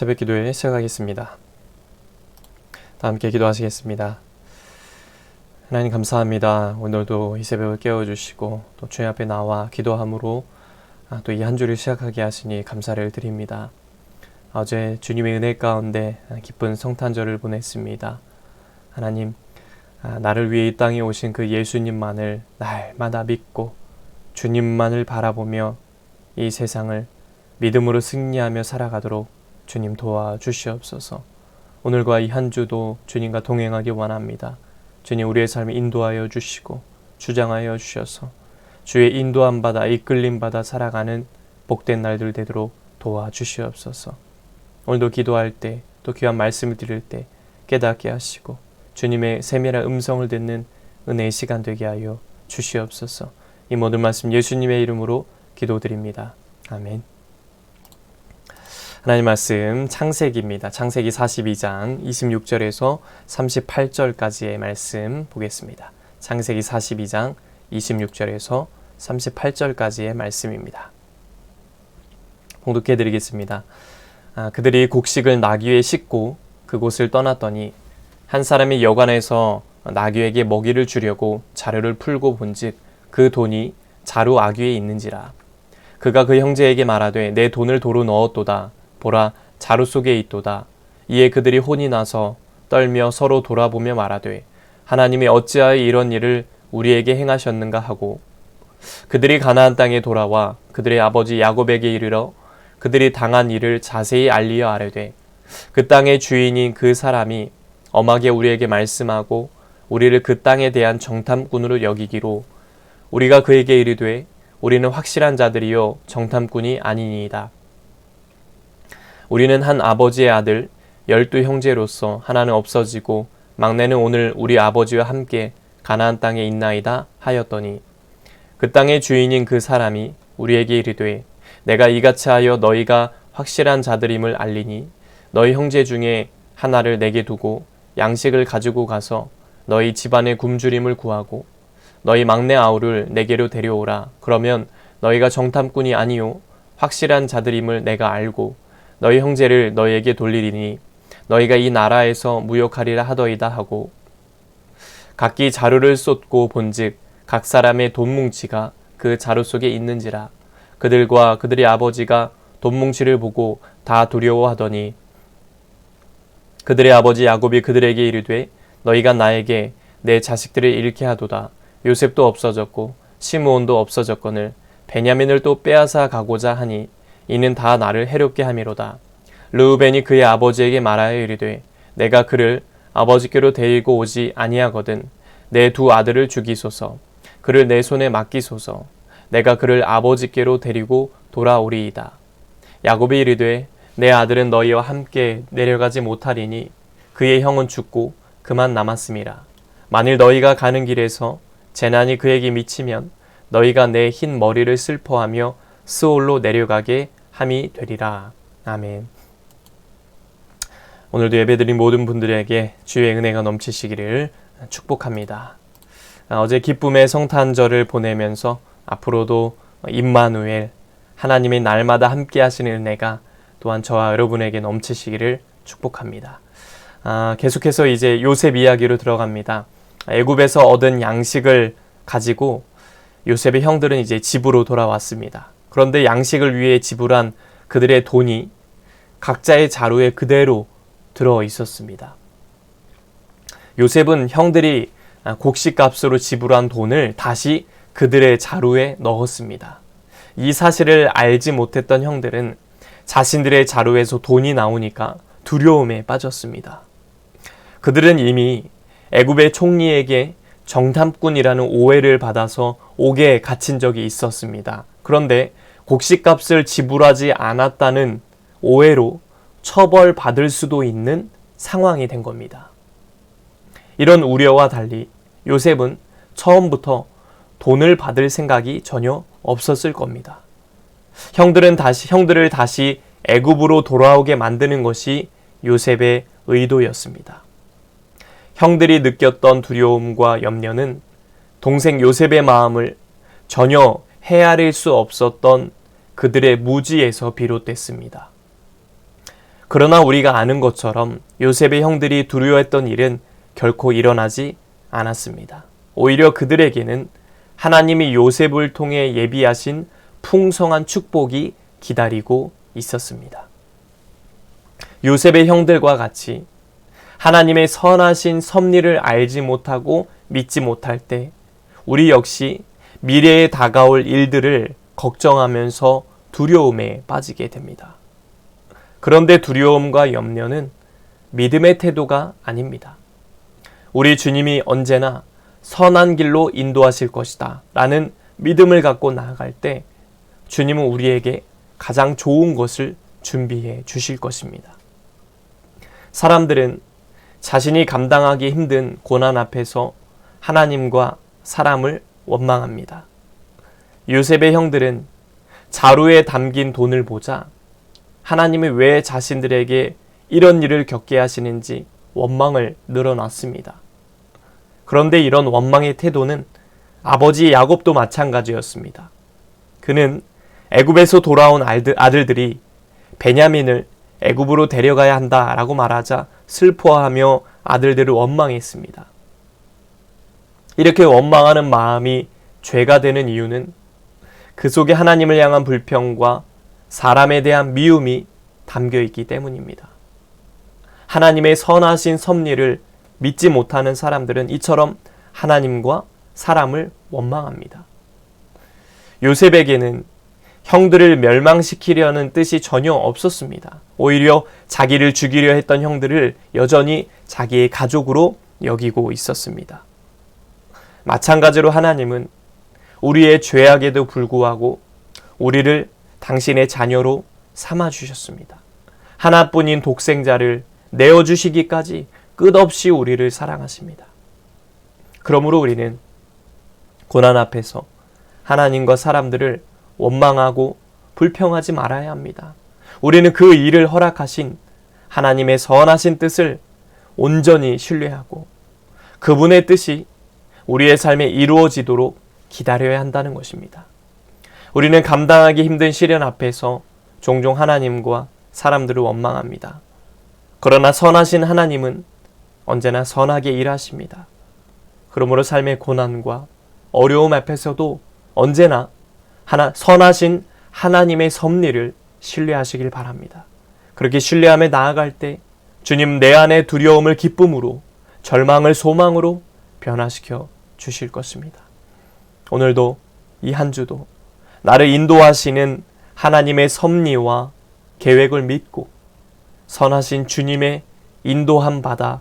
새벽 기도회 시작하겠습니다. 다 함께 기도하시겠습니다. 하나님 감사합니다. 오늘도 이 새벽을 깨워주시고 또 주님 앞에 나와 기도함으로 또 이 한 주를 시작하게 하시니 감사를 드립니다. 어제 주님의 은혜 가운데 기쁜 성탄절을 보냈습니다. 하나님, 나를 위해 이 땅에 오신 그 예수님만을 날마다 믿고 주님만을 바라보며 이 세상을 믿음으로 승리하며 살아가도록 주님 도와주시옵소서. 오늘과 이 한 주도 주님과 동행하기 원합니다. 주님, 우리의 삶을 인도하여 주시고 주장하여 주셔서 주의 인도함 받아 이끌림 받아 살아가는 복된 날들 되도록 도와주시옵소서. 오늘도 기도할 때 또 귀한 말씀을 드릴 때 깨닫게 하시고 주님의 세밀한 음성을 듣는 은혜의 시간 되게 하여 주시옵소서. 이 모든 말씀 예수님의 이름으로 기도드립니다. 아멘. 하나님 말씀 창세기입니다. 창세기 42장 26절에서 38절까지의 말씀 보겠습니다. 창세기 42장 26절에서 38절까지의 말씀입니다. 봉독해 드리겠습니다. 그들이 곡식을 나귀에 싣고 그곳을 떠났더니 한 사람이 여관에서 나귀에게 먹이를 주려고 자루를 풀고 본즉 그 돈이 자루 아귀에 있는지라. 그가 그 형제에게 말하되 내 돈을 도로 넣었도다. 보라, 자루 속에 있도다. 이에 그들이 혼이 나서 떨며 서로 돌아보며 말하되 하나님이 어찌하여 이런 일을 우리에게 행하셨는가 하고 그들이 가나안 땅에 돌아와 그들의 아버지 야곱에게 이르러 그들이 당한 일을 자세히 알리어 아뢰되 그 땅의 주인인 그 사람이 엄하게 우리에게 말씀하고 우리를 그 땅에 대한 정탐꾼으로 여기기로 우리가 그에게 이르되 우리는 확실한 자들이요 정탐꾼이 아니니이다. 우리는 한 아버지의 아들 12 형제로서 하나는 없어지고 막내는 오늘 우리 아버지와 함께 가나안 땅에 있나이다 하였더니 그 땅의 주인인 그 사람이 우리에게 이르되 내가 이같이 하여 너희가 확실한 자들임을 알리니 너희 형제 중에 하나를 내게 두고 양식을 가지고 가서 너희 집안의 굶주림을 구하고 너희 막내 아우를 내게로 데려오라. 그러면 너희가 정탐꾼이 아니요 확실한 자들임을 내가 알고 너희 형제를 너희에게 돌리리니 너희가 이 나라에서 무역하리라 하더이다 하고 각기 자루를 쏟고 본즉 각 사람의 돈 뭉치가 그 자루 속에 있는지라. 그들과 그들의 아버지가 돈 뭉치를 보고 다 두려워하더니 그들의 아버지 야곱이 그들에게 이르되 너희가 나에게 내 자식들을 잃게 하도다. 요셉도 없어졌고 시므온도 없어졌거늘 베냐민을 또 빼앗아 가고자 하니 이는 다 나를 해롭게 함이로다. 르우벤이 그의 아버지에게 말하여 이르되 내가 그를 아버지께로 데리고 오지 아니하거든 내 두 아들을 죽이소서. 그를 내 손에 맡기소서. 내가 그를 아버지께로 데리고 돌아오리이다. 야곱이 이르되 내 아들은 너희와 함께 내려가지 못하리니 그의 형은 죽고 그만 남았음이라. 만일 너희가 가는 길에서 재난이 그에게 미치면 너희가 내 흰 머리를 슬퍼하며 스올로 내려가게 함이 되리라. 아멘. 오늘도 예배드린 모든 분들에게 주의 은혜가 넘치시기를 축복합니다. 어제 기쁨의 성탄절을 보내면서 앞으로도 임마누엘 하나님의 날마다 함께 하시는 은혜가 또한 저와 여러분에게 넘치시기를 축복합니다. 계속해서 이제 요셉 이야기로 들어갑니다. 애굽에서 얻은 양식을 가지고 요셉의 형들은 이제 집으로 돌아왔습니다. 그런데 양식을 위해 지불한 그들의 돈이 각자의 자루에 그대로 들어 있었습니다. 요셉은 형들이 곡식값으로 지불한 돈을 다시 그들의 자루에 넣었습니다. 이 사실을 알지 못했던 형들은 자신들의 자루에서 돈이 나오니까 두려움에 빠졌습니다. 그들은 이미 애굽의 총리에게 정탐꾼이라는 오해를 받아서 옥에 갇힌 적이 있었습니다. 그런데 곡식값을 지불하지 않았다는 오해로 처벌받을 수도 있는 상황이 된 겁니다. 이런 우려와 달리 요셉은 처음부터 돈을 받을 생각이 전혀 없었을 겁니다. 형들을 다시 애굽으로 돌아오게 만드는 것이 요셉의 의도였습니다. 형들이 느꼈던 두려움과 염려는 동생 요셉의 마음을 전혀 헤아릴 수 없었던 그들의 무지에서 비롯됐습니다. 그러나 우리가 아는 것처럼 요셉의 형들이 두려워했던 일은 결코 일어나지 않았습니다. 오히려 그들에게는 하나님이 요셉을 통해 예비하신 풍성한 축복이 기다리고 있었습니다. 요셉의 형들과 같이 하나님의 선하신 섭리를 알지 못하고 믿지 못할 때 우리 역시 미래에 다가올 일들을 걱정하면서 두려움에 빠지게 됩니다. 그런데 두려움과 염려는 믿음의 태도가 아닙니다. 우리 주님이 언제나 선한 길로 인도하실 것이다 라는 믿음을 갖고 나아갈 때 주님은 우리에게 가장 좋은 것을 준비해 주실 것입니다. 사람들은 자신이 감당하기 힘든 고난 앞에서 하나님과 사람을 원망합니다. 요셉의 형들은 자루에 담긴 돈을 보자 하나님이 왜 자신들에게 이런 일을 겪게 하시는지 원망을 늘어놨습니다. 그런데 이런 원망의 태도는 아버지 야곱도 마찬가지였습니다. 그는 애굽에서 돌아온 아들들이 베냐민을 애굽으로 데려가야 한다라고 말하자 슬퍼하며 아들들을 원망했습니다. 이렇게 원망하는 마음이 죄가 되는 이유는 그 속에 하나님을 향한 불평과 사람에 대한 미움이 담겨 있기 때문입니다. 하나님의 선하신 섭리를 믿지 못하는 사람들은 이처럼 하나님과 사람을 원망합니다. 요셉에게는 형들을 멸망시키려는 뜻이 전혀 없었습니다. 오히려 자기를 죽이려 했던 형들을 여전히 자기의 가족으로 여기고 있었습니다. 마찬가지로 하나님은 우리의 죄악에도 불구하고 우리를 당신의 자녀로 삼아주셨습니다. 하나뿐인 독생자를 내어주시기까지 끝없이 우리를 사랑하십니다. 그러므로 우리는 고난 앞에서 하나님과 사람들을 원망하고 불평하지 말아야 합니다. 우리는 그 일을 허락하신 하나님의 선하신 뜻을 온전히 신뢰하고 그분의 뜻이 우리의 삶에 이루어지도록 기다려야 한다는 것입니다. 우리는 감당하기 힘든 시련 앞에서 종종 하나님과 사람들을 원망합니다. 그러나 선하신 하나님은 언제나 선하게 일하십니다. 그러므로 삶의 고난과 어려움 앞에서도 언제나 선하신 하나님의 섭리를 신뢰하시길 바랍니다. 그렇게 신뢰하며 나아갈 때 주님 내 안의 두려움을 기쁨으로 절망을 소망으로 변화시켜 주실 것입니다. 오늘도 이 한 주도 나를 인도하시는 하나님의 섭리와 계획을 믿고 선하신 주님의 인도함 받아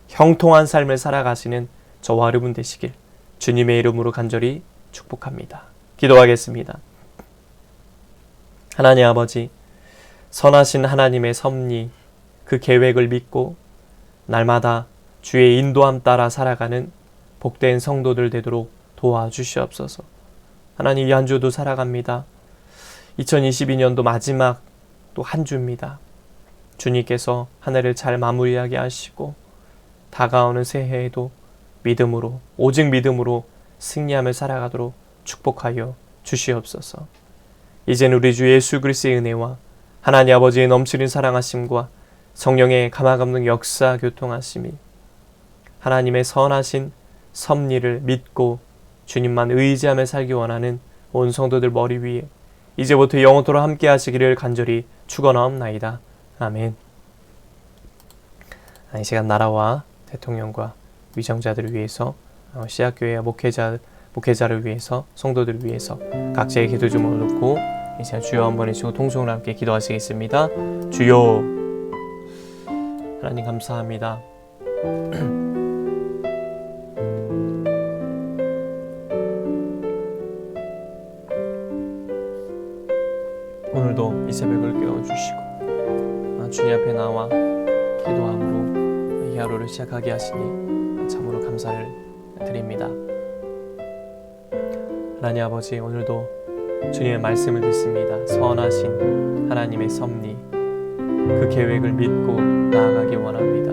형통한 삶을 살아가시는 저와 여러분 되시길 주님의 이름으로 간절히 축복합니다. 기도하겠습니다. 하나님 아버지, 선하신 하나님의 섭리, 그 계획을 믿고 날마다 주의 인도함 따라 살아가는 복된 성도들 되도록 도와주시옵소서. 하나님 이 한 주도 살아갑니다. 2022년도 마지막 또 한 주입니다. 주님께서 한 해를 잘 마무리하게 하시고 다가오는 새해에도 믿음으로 오직 믿음으로 승리하며 살아가도록 축복하여 주시옵소서. 이제는 우리 주 예수 그리스도의 은혜와 하나님 아버지의 넘치는 사랑하심과 성령의 감화감동 역사 교통하심이 하나님의 선하신 섭리를 믿고 주님만 의지하며 살기 원하는 온 성도들 머리 위에 이제부터 영원토록 함께 하시기를 간절히 축원하옵나이다. 아멘. 이 시간 나라와 대통령과 위정자들을 위해서 씨앗교회 목회자를 위해서 성도들을 위해서 각자의 기도 좀 올려놓고 이제 주여 한번 해주시고 통성으로 함께 기도하시겠습니다. 주여 하나님 감사합니다. 오늘도 이 새벽을 깨워주시고 주님 앞에 나와 기도함으로 이 하루를 시작하게 하시니 참으로 감사를 드립니다. 하나님 아버지, 오늘도 주님의 말씀을 듣습니다. 선하신 하나님의 섭리, 그 계획을 믿고 나아가기 원합니다.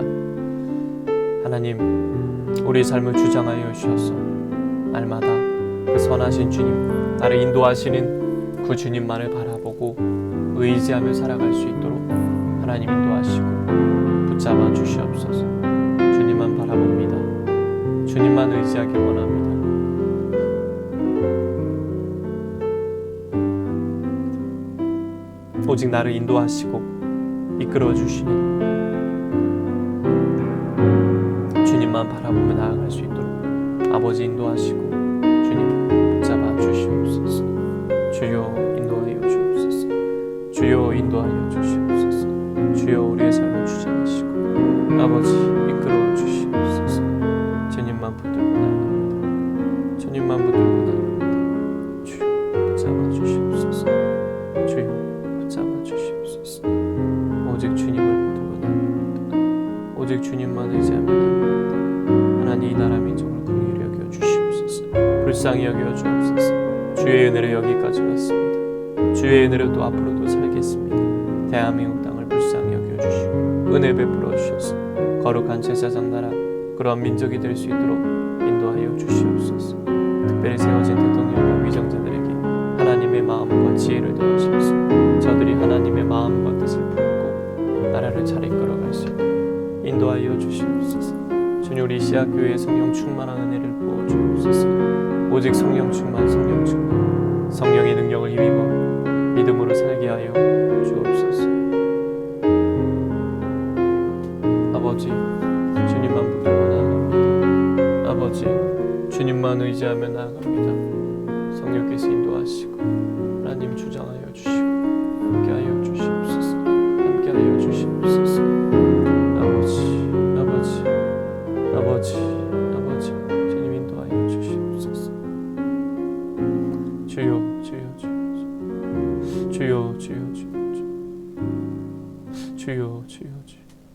하나님, 우리의 삶을 주장하여 주셔서 날마다 그 선하신 주님, 나를 인도하시는 그 주님만을 바라보고 의지하며 살아갈 수 있도록 하나님 인도하시고 붙잡아 주시옵소서. 주님만 바라봅니다. 주님만 의지하기 원합니다. 오직 나를 인도하시고 이끌어 주시는 주님만 바라보며 나아갈 수 있도록 아버지 인도하시고 주님 붙잡아 주시옵소서. 주여 인도하여 주옵소서. 주여 인도하여 주시옵소서. 주여 우리의 삶을 주장하시고 아버지 이끌어 주시옵소서. 주님만 붙들고 나아갑니다. 주님만 붙들고 나아갑니다. 주여 붙잡아 주시옵소서. 주여 붙잡아 주시옵소서. 오직 주님을 붙들고 나아갑니다. 오직 주님만 의지하며 나아갑니다. 하나님 이 나라 민족을 긍휼히 여겨 주시옵소서. 불쌍히 여겨 주옵소서. 주의 은혜로 여기까지 왔습니다. 주의 은혜로 또 앞으로도 살겠습니다. 대한민국 땅을 불쌍히 여겨 주시고 은혜 베풀어 주셔서 거룩한 제사장 나라 그런 민족이 될 수 있도록 인도하여 주시옵소서. 특별히 세워진 대통령과 위정자들에게 하나님의 마음과 지혜를 더하셔서 저들이 하나님의 마음과 뜻을 품고 나라를 잘 이끌어갈 수 있도록 인도하여 주시옵소서. 주님 우리 시아교회에 성령 충만한 은혜를 부어 주옵소서. 오직 성령 충만 성령의 능력을 힘입어 믿음으로 살게 하여 주옵소서. 아버지 주님만 붙들고 나아갑니다. 아버지 주님만 의지하며 나아갑니다. 성령께서 인도하시고 하나님 주장하여 주시고 함께하여 주시옵소서. 함께하여 주시옵소서. 아버지 주님 인도하여 주시옵소서. 주여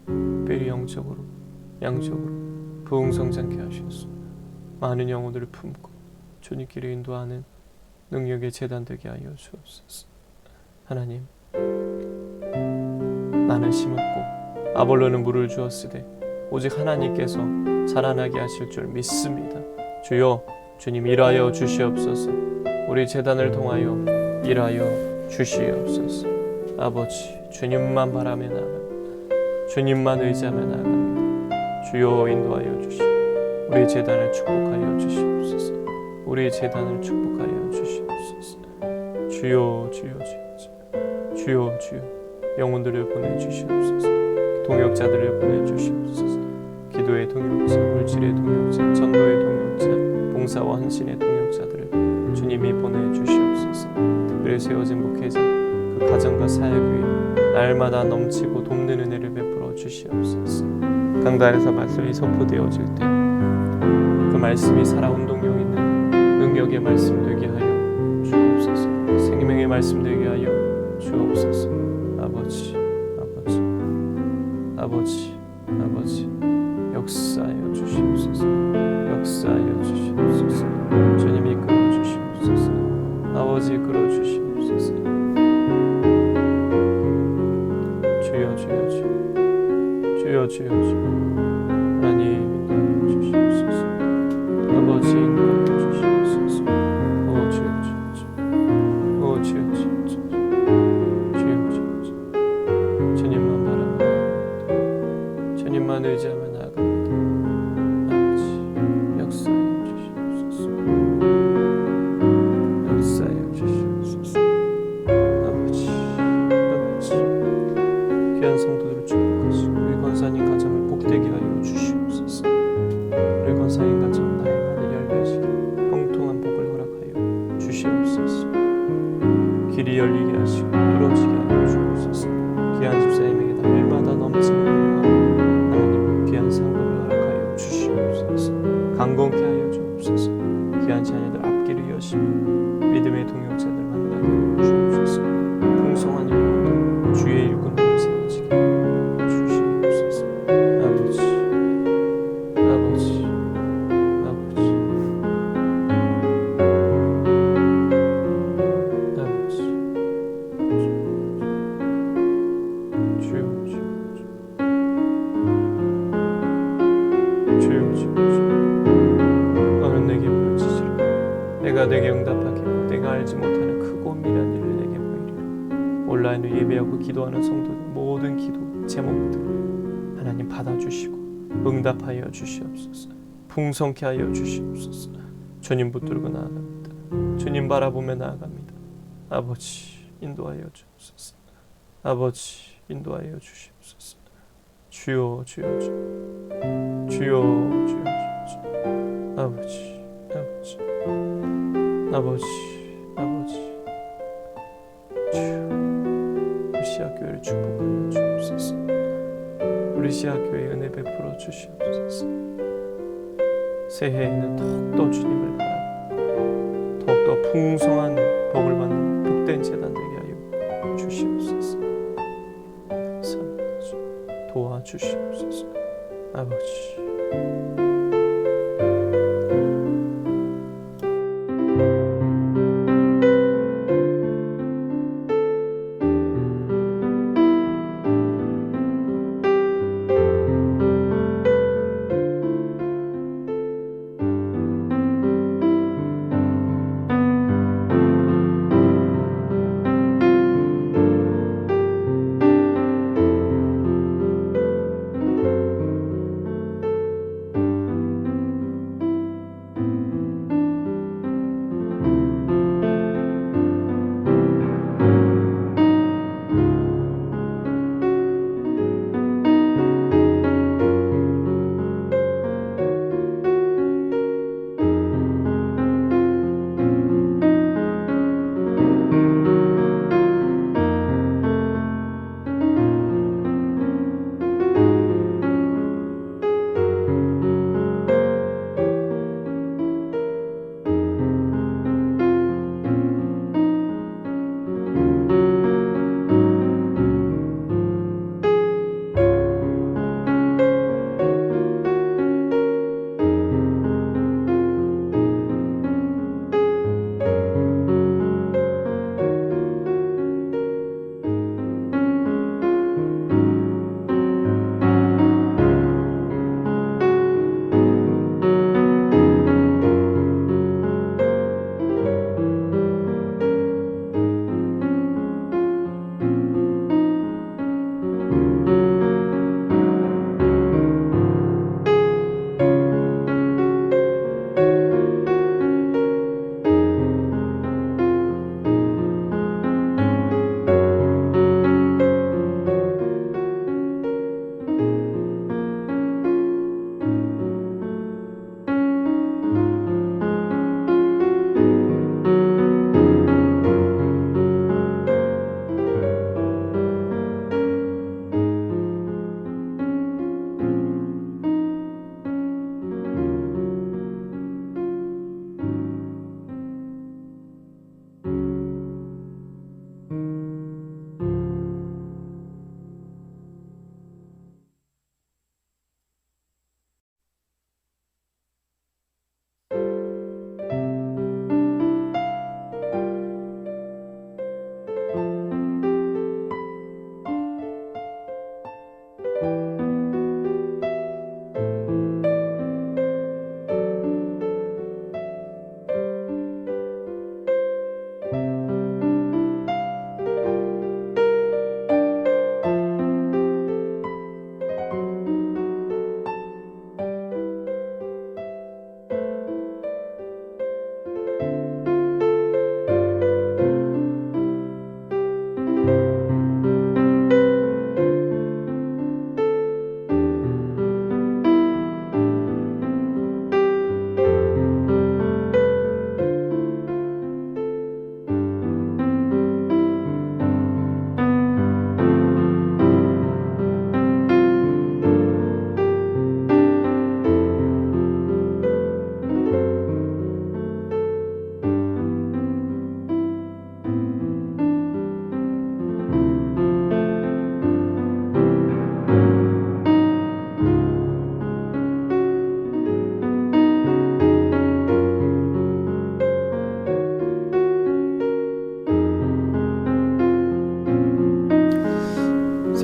특별히 영적으로 양적으로 부흥성장케 하셔서 많은 영혼들을 품고 주님께로 인도하는 능력의 재단 되게 하여 주옵소서. 하나님 나는 심었고 아볼로는 물을 주었으되 오직 하나님께서 자라나게 하실 줄 믿습니다. 주여 주님 일하여 주시옵소서. 우리 재단을 통하여 일하여 주시옵소서. 아버지 주님만 바라며 나아갑니다. 주님만 의지하며 나아갑니다. 주여 인도하여 주시고 우리 재단을 축복하여 주시옵소서. 우리 재단을 축복하여 주시옵소서. 주여 영혼들을 보내주시옵소서. 동역자들을 보내주시옵소서. 기도의 동역자, 물질의 동역자, 전도의 동역자, 봉사와 헌신의 동역자들을 주님이 보내주시옵소서. 특별히 세워진 목회자 그 가정과 사역 위에 날마다 넘치고 돕는 은혜를 베풀어 주시옵소서. 강단에서 말씀이 선포되어질 때 그 말씀이 살아운동력 있는 능력의 말씀 되게 하여 주옵소서. 생명의 말씀 되게 하여 주옵소서. 아버지 역사하여 주시옵소서. 주님 이끌어 주시옵소서. 아버지 이끌어 주시옵소서. 주여 하나님 인도하여 주시옵소서. 아버지 인도하여 주시옵소서. 주님만 바라봅니다. 주님만 의지하며 나아갑니다. 아버지 역사하여 주시옵소서. 아버지 귀한 성도들을 축복하시고 우리 권사님 가정을 복되게 하여 주시옵소서. 우리 권사님 가정 날마다 열려지게 형통한 복을 허락하여 주시옵소서. 길이 열리게 하시고 뚫어지게 하여 주옵소서. 귀한 집사님에게 날마다 넘치는 훌륭한 하나님 귀한 상급을 허락하여 주시옵소서. 강건케 하여 주옵소서. 귀한 자녀들 앞길을 여시며 믿음의 동역자들 만나게 하여 주옵소서. 풍성한 일꾼들 주의 일꾼들을 세워지게 하여 주시옵소서. 아버지 너는 내게 보여주시라. 내가 내게 응답하게 하고 내가 알지 못하는 크고 미련한 일을 내게 보이리라. 온라인으로 예배하고 기도하는 성도들 모든 기도 제목들을 하나님 받아주시고 응답하여 주시옵소서. 풍성케 하여 주시옵소서. 주님 붙들고 나아갑니다. 주님 바라보며 나아갑니다. 아버지 인도하여 주옵소서. 아버지 인도하여 주시옵소서. 주여 주여 주여 주여 주여 주여 아버지 아버지 아버지 아버지 주여 우리 시아교회를 축복하여 주옵소서. 우리 시아교회에 은혜 베풀어 주시옵소서. 새해에는 더욱더 주님을 바라보고 더욱더 풍성한 복을 받는 복된 재단 되게 하여 주시옵소서. 감사합니다. 도와주시옵소서. 아버지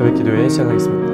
새벽 기도회 시작하겠습니다.